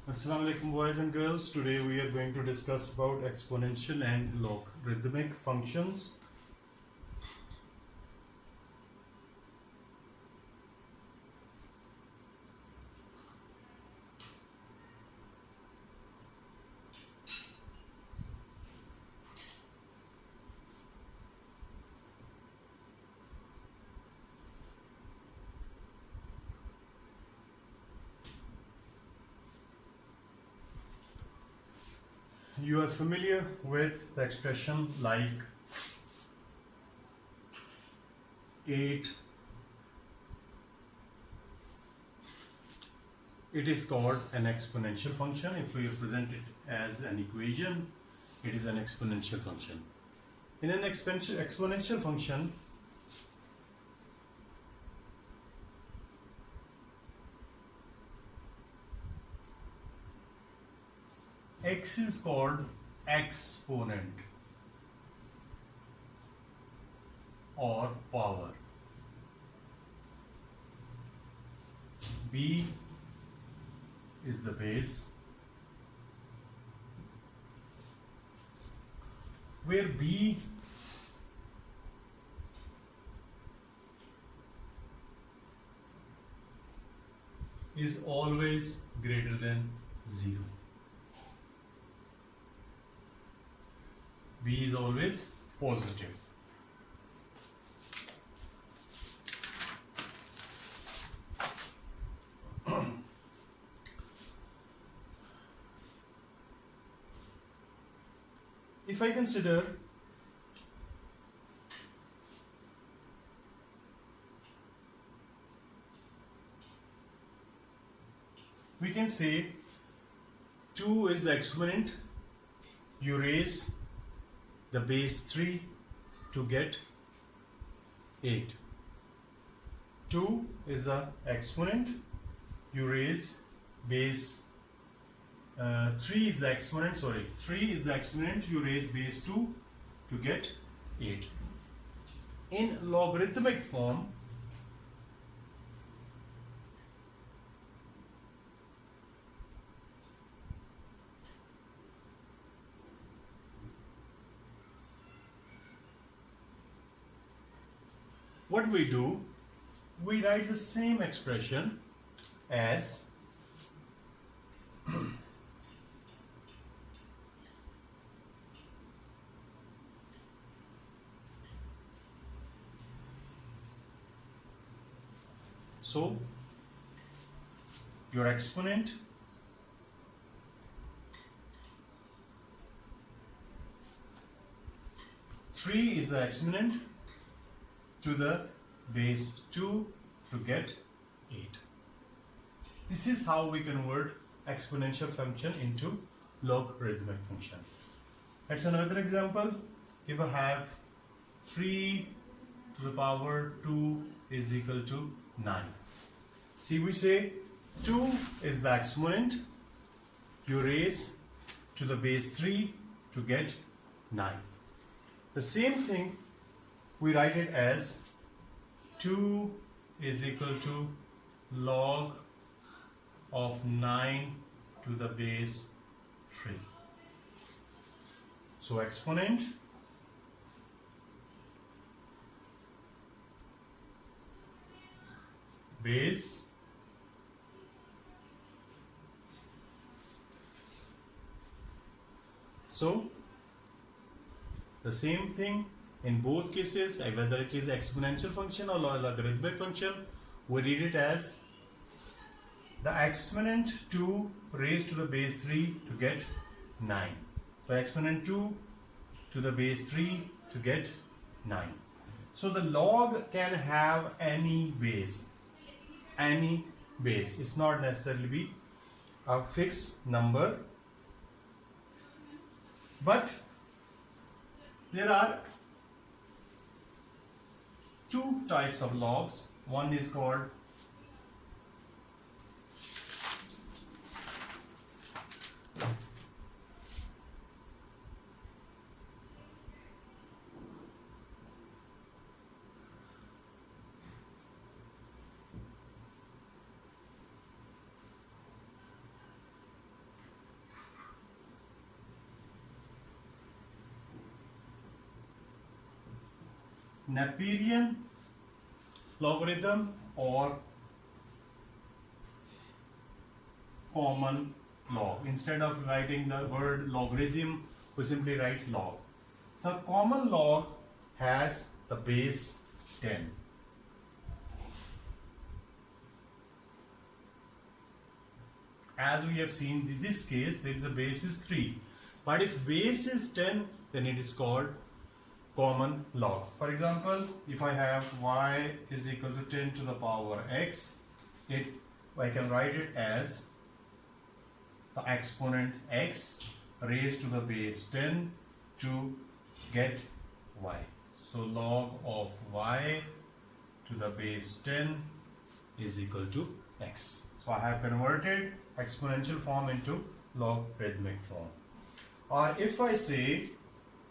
Assalamu alaikum boys and girls. Today we are going to discuss about exponential and logarithmic functions. You are familiar with the expression like 8. It is called an exponential function. If we represent it as an equation, it is an exponential function. In an exponential function, x is called exponent or power. B is the base, where B is always greater than 0. B is always positive. If I consider we can say 2 is the exponent, you raise the base 3 to get 8. 2 is the exponent, you raise base 3 is the exponent, 3 is the exponent, you raise base 2 to get 8. In logarithmic form, what we do, we write the same expression as so your exponent three is the exponent to the base 2 to get 8. This is how we convert exponential function into logarithmic function. Let's another example. If I have 3 to the power 2 is equal to 9. See, we say 2 is the exponent, you raise to the base 3 to get 9. The same thing, we write it as 2 is equal to log of 9 to the base 3. So exponent base so the same thing in both cases, whether it is exponential function or logarithmic function, we read it as the exponent 2 raised to the base 3 to get 9. So exponent 2 to the base 3 to get 9. So the log can have any base. It's not necessarily be a fixed number, but there are two types of logs. One is called Neperian logarithm or common log. Instead of writing the word logarithm, we simply write log. So common log has the base 10. As we have seen in this case, there is a base is 3. But if base is 10, then it is called common log. For example, if I have y is equal to 10 to the power x, I can write it as the exponent x raised to the base 10 to get y. So log of y to the base 10 is equal to x. So I have converted exponential form into logarithmic form. Or if I say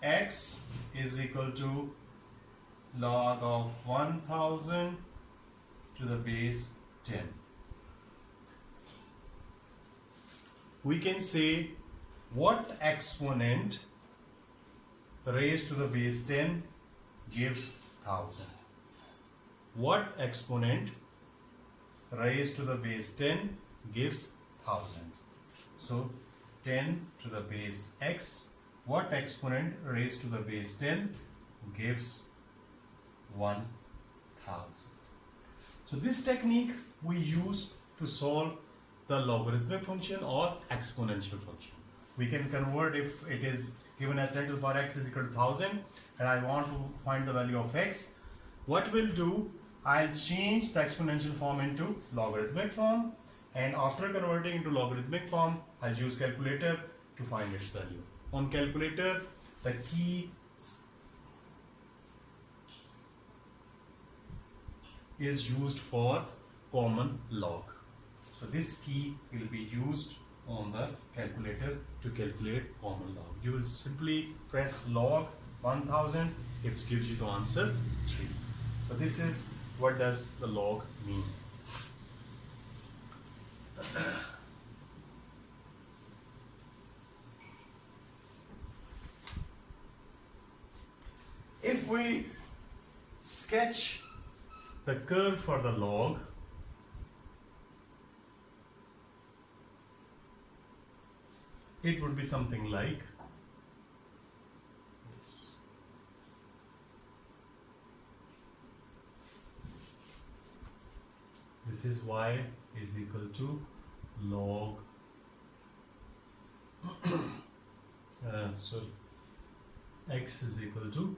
x is equal to log of 1000 to the base 10, we can say what exponent raised to the base 10 gives 1000. What exponent raised to the base 10 gives 1000. So 10 to the base x, what exponent raised to the base 10 gives 1000. So this technique we use to solve the logarithmic function or exponential function. We can convert if it is given as 10 to the power x is equal to 1000 and I want to find the value of x. What we'll do, I'll change the exponential form into logarithmic form, and after converting into logarithmic form, I'll use calculator to find its value. On calculator, the key is used for common log. So this key will be used on the calculator to calculate common log. You will simply press log 1000, it gives you the answer 3. So this is what does the log means. If we sketch the curve for the log, it would be something like this. This is y is equal to log sorry, x is equal to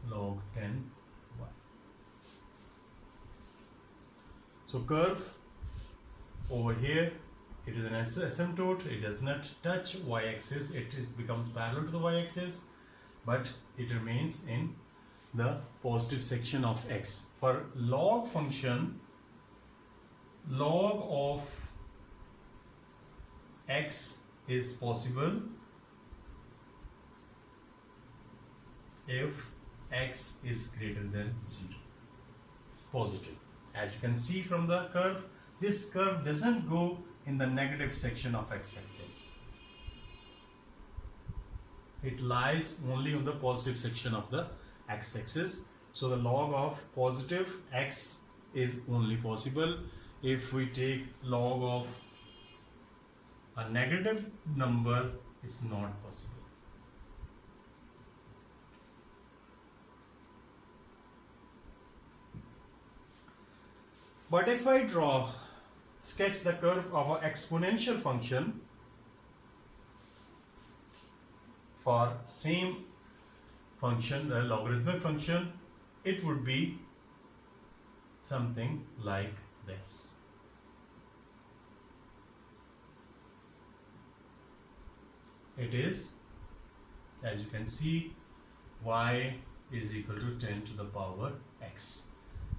log 10y. So curve over here, it is an asymptote, it does not touch y-axis, becomes parallel to the y-axis, but it remains in the positive section of x. For log function, log of x is possible if x is greater than 0, positive. As you can see from the curve, this curve doesn't go in the negative section of x-axis. It lies only on the positive section of the x-axis. So the log of positive x is only possible. If we take log of a negative number, it's not possible. But if I sketch the curve of an exponential function for same function, the logarithmic function, it would be something like this. It is, as you can see, y is equal to 10 to the power x.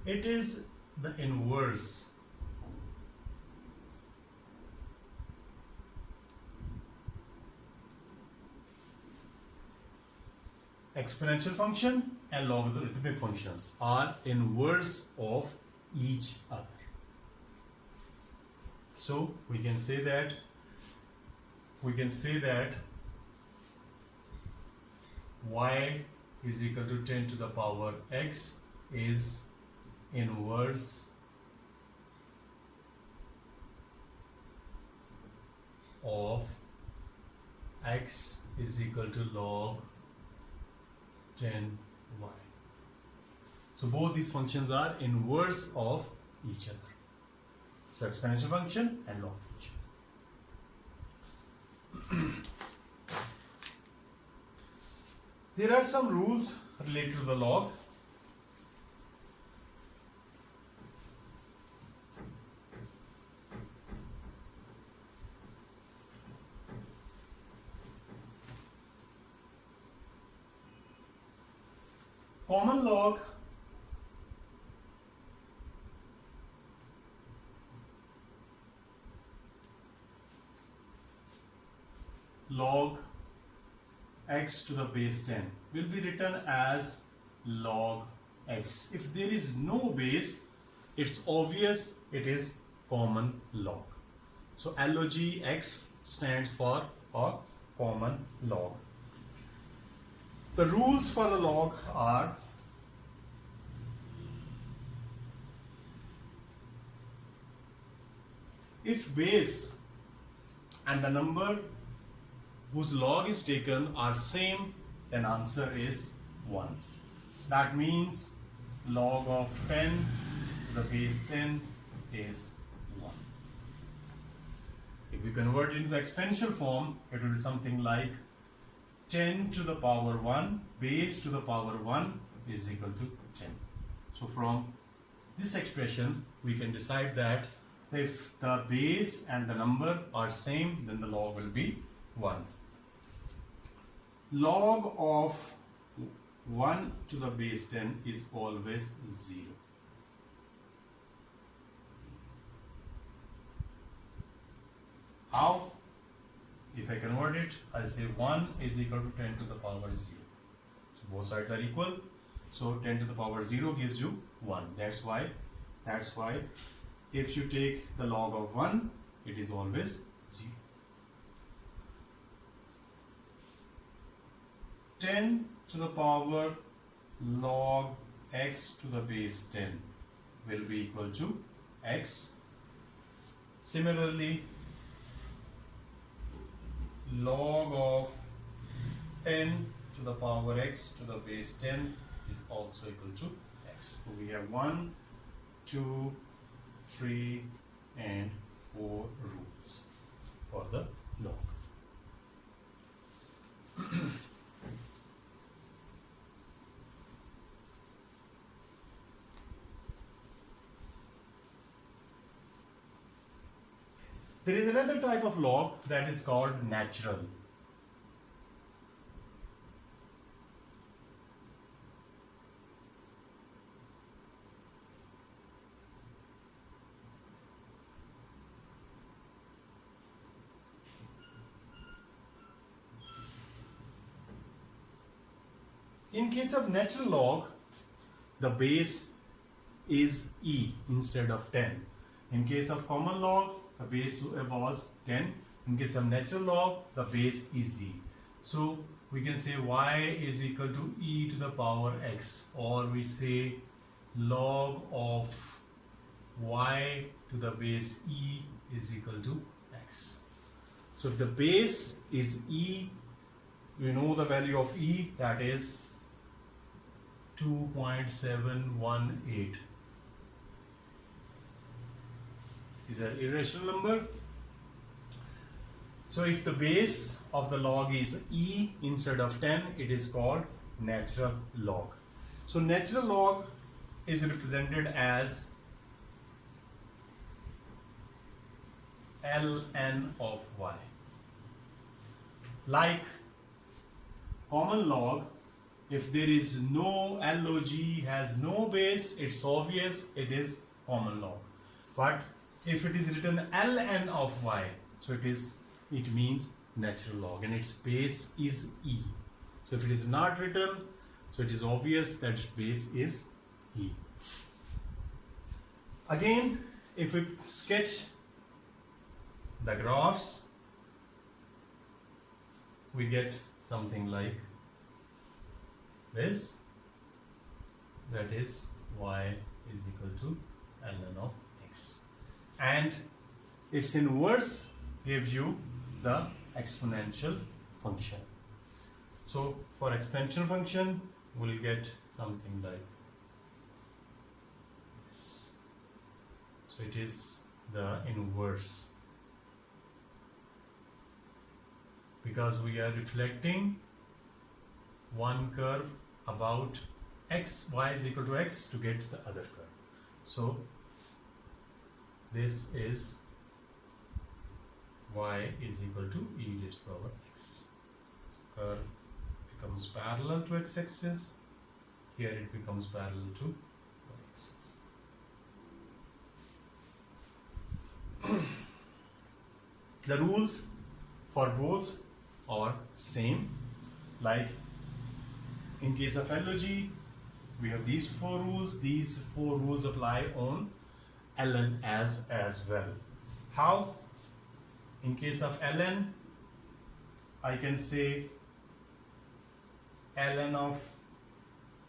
It is the inverse exponential function and logarithmic functions are inverse of each other. So we can say that y is equal to 10 to the power x is inverse of x is equal to log 10y. So both these functions are inverse of each other. So exponential function and log function. There are some rules related to the log. Common log x to the base 10 will be written as log x. If there is no base, it's obvious it is common log. So log x stands for a common log. The rules for the log are if base and the number whose log is taken are same, then answer is 1. That means log of 10 to the base 10 is 1. If we convert it into the exponential form, it will be something like 10 to the power 1 base to the power 1 is equal to 10. So from this expression, we can decide that if the base and the number are same, then the log will be 1. Log of 1 to the base 10 is always 0. How? If I convert it, I'll say 1 is equal to 10 to the power 0. So both sides are equal. So 10 to the power 0 gives you 1. That's why if you take the log of 1, it is always 0. 10 to the power log x to the base 10 will be equal to x. Similarly, log of 10 to the power x to the base 10 is also equal to x. So we have 1, 2, 3 and 4 rules for the log. There is another type of log that is called natural. In case of natural log, the base is e instead of 10. In case of common log, the base was 10. In case of natural log, the base is e. So we can say y is equal to e to the power x, or we say log of y to the base e is equal to x. So if the base is e, you know the value of e, that is 2.718. Is an irrational number. So if the base of the log is e instead of 10, it is called natural log. So natural log is represented as ln of y. Like common log, if there is no log has no base, it's obvious it is common log. But if it is written ln of y, so it means natural log and its base is e. So if it is not written, so it is obvious that its base is e. Again, if we sketch the graphs, we get something like this, that is y is equal to ln of x, and its inverse gives you the exponential function. So for exponential function we'll get something like this. So it is the inverse, because we are reflecting one curve about x, y is equal to x to get the other curve. So this is y is equal to e to the power x. Curve becomes parallel to x-axis. Here it becomes parallel to y-axis. The rules for both are same. Like in case of log, we have these four rules. These four rules apply on ln as well. How? In case of ln, I can say ln of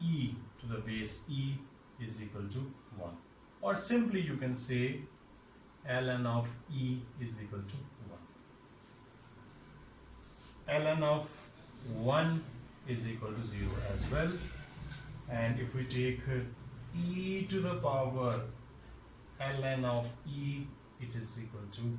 e to the base e is equal to 1, or simply you can say ln of e is equal to 1. Ln of 1 is equal to 0 as well, and if we take e to the power ln of e, it is equal to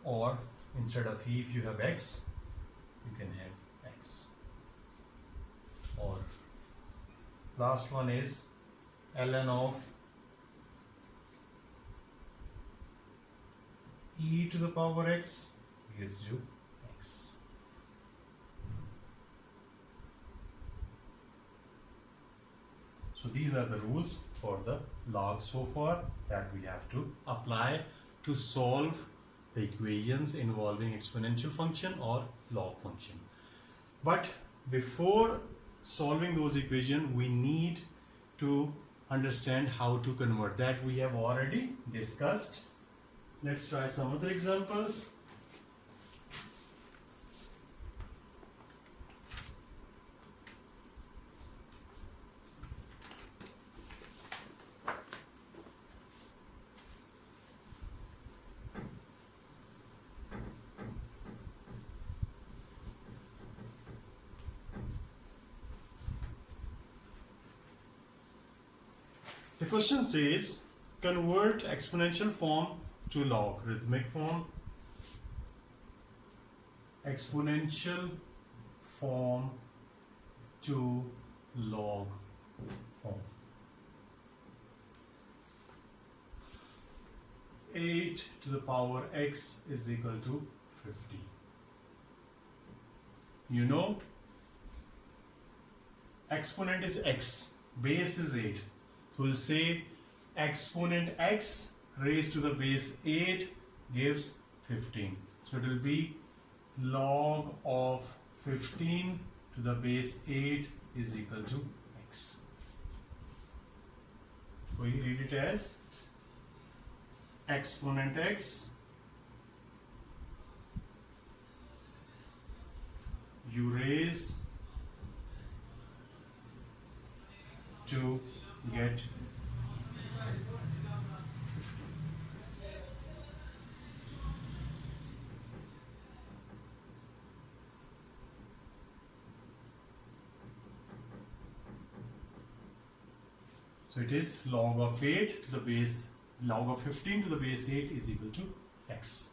or instead of e, if you have x, you can have x. Or last one is ln of e to the power x gives you x. So these are the rules for the log so far that we have to apply to solve the equations involving exponential function or log function. But before solving those equations, we need to understand how to convert. That we have already discussed. Let's try some other examples. The question says, convert exponential form to logarithmic form. Exponential form to log form. 8 to the power x is equal to 50. You know, exponent is x, base is 8. So we'll say exponent x raised to the base 8 gives 15. So it will be log of 15 to the base 8 is equal to x. We read it as exponent x you raise to get 15. So it is log of 8 to the base, log of 15 to the base 8 is equal to x.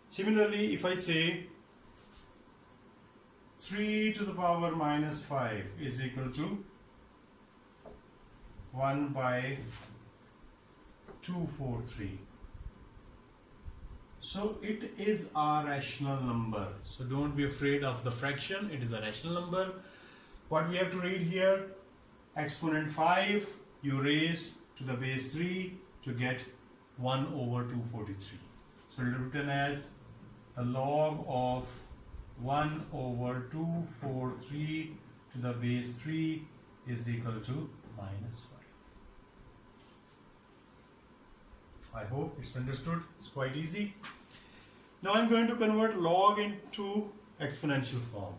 Similarly, if I say 3 to the power minus 5 is equal to 1 by 243. So it is a rational number. So don't be afraid of the fraction. It is a rational number. What we have to read here, exponent 5 you raise to the base 3 to get 1 over 243. So it is written as the log of 1 over 243 to the base 3 is equal to minus 5. I hope it's understood. It's quite easy. Now I'm going to convert log into exponential form.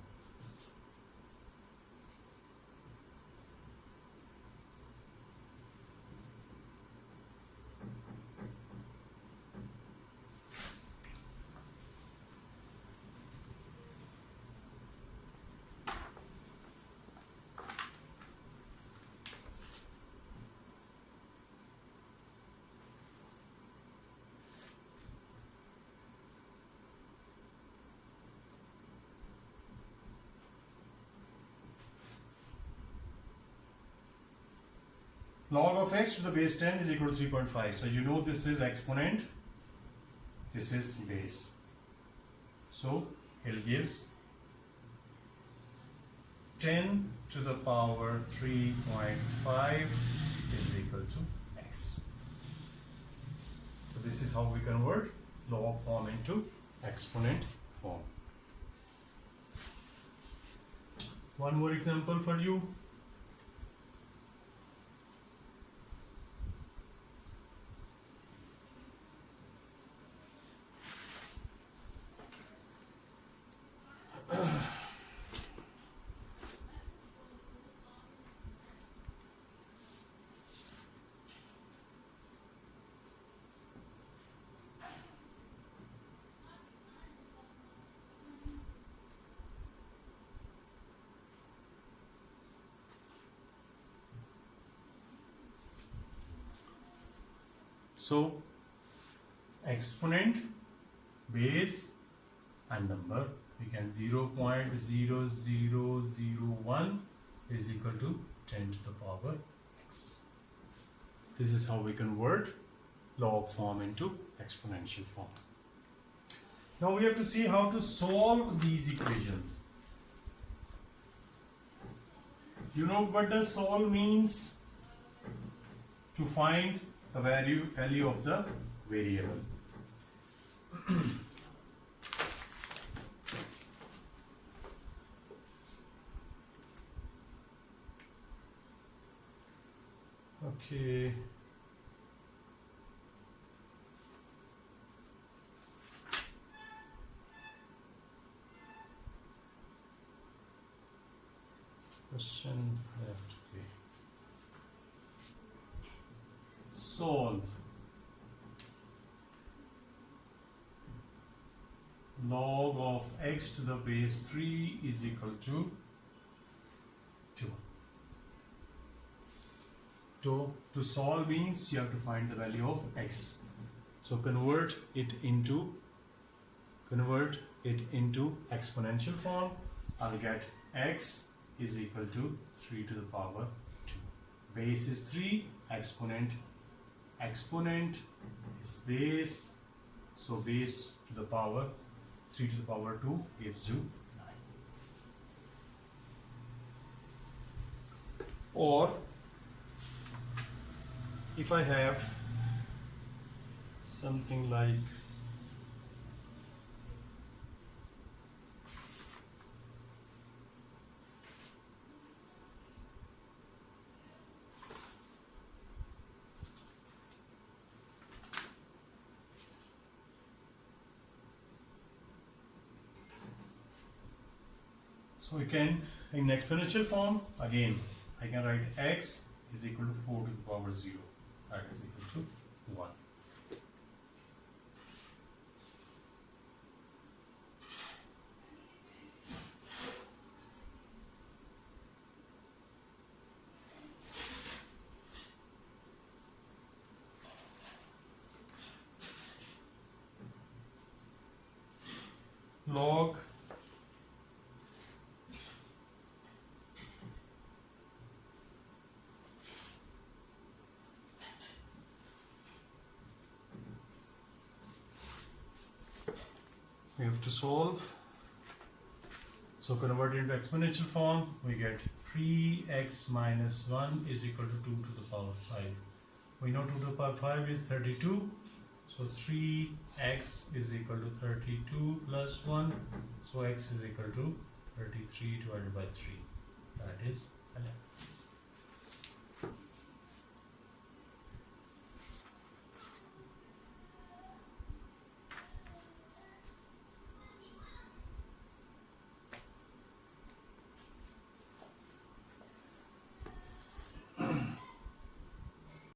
Log of x to the base 10 is equal to 3.5. So you know this is exponent, this is base. So it gives 10 to the power 3.5 is equal to x. So this is how we convert log form into exponent form. One more example for you. So exponent, base and number, we can 0.0001 is equal to 10 to the power x. This is how we convert log form into exponential form. Now we have to see how to solve these equations. You know what does solve means? To find the value of the variable. Okay. Question left. Okay. Solve log of x to the base 3 is equal to 2. To solve means you have to find the value of x. So convert it into exponential form. I'll get x is equal to 3 to the power 2. Base is 3, exponent is base, so base to the power 3 to the power 2 gives you 9. Or if I have something like so we can, in exponential form, again, I can write x is equal to 4 to the power 0. That is equal to 1. Log we have to solve. So convert into exponential form, we get 3x minus 1 is equal to 2 to the power 5. We know 2 to the power 5 is 32. So 3x is equal to 32 plus 1. So x is equal to 33 divided by 3. That is 11.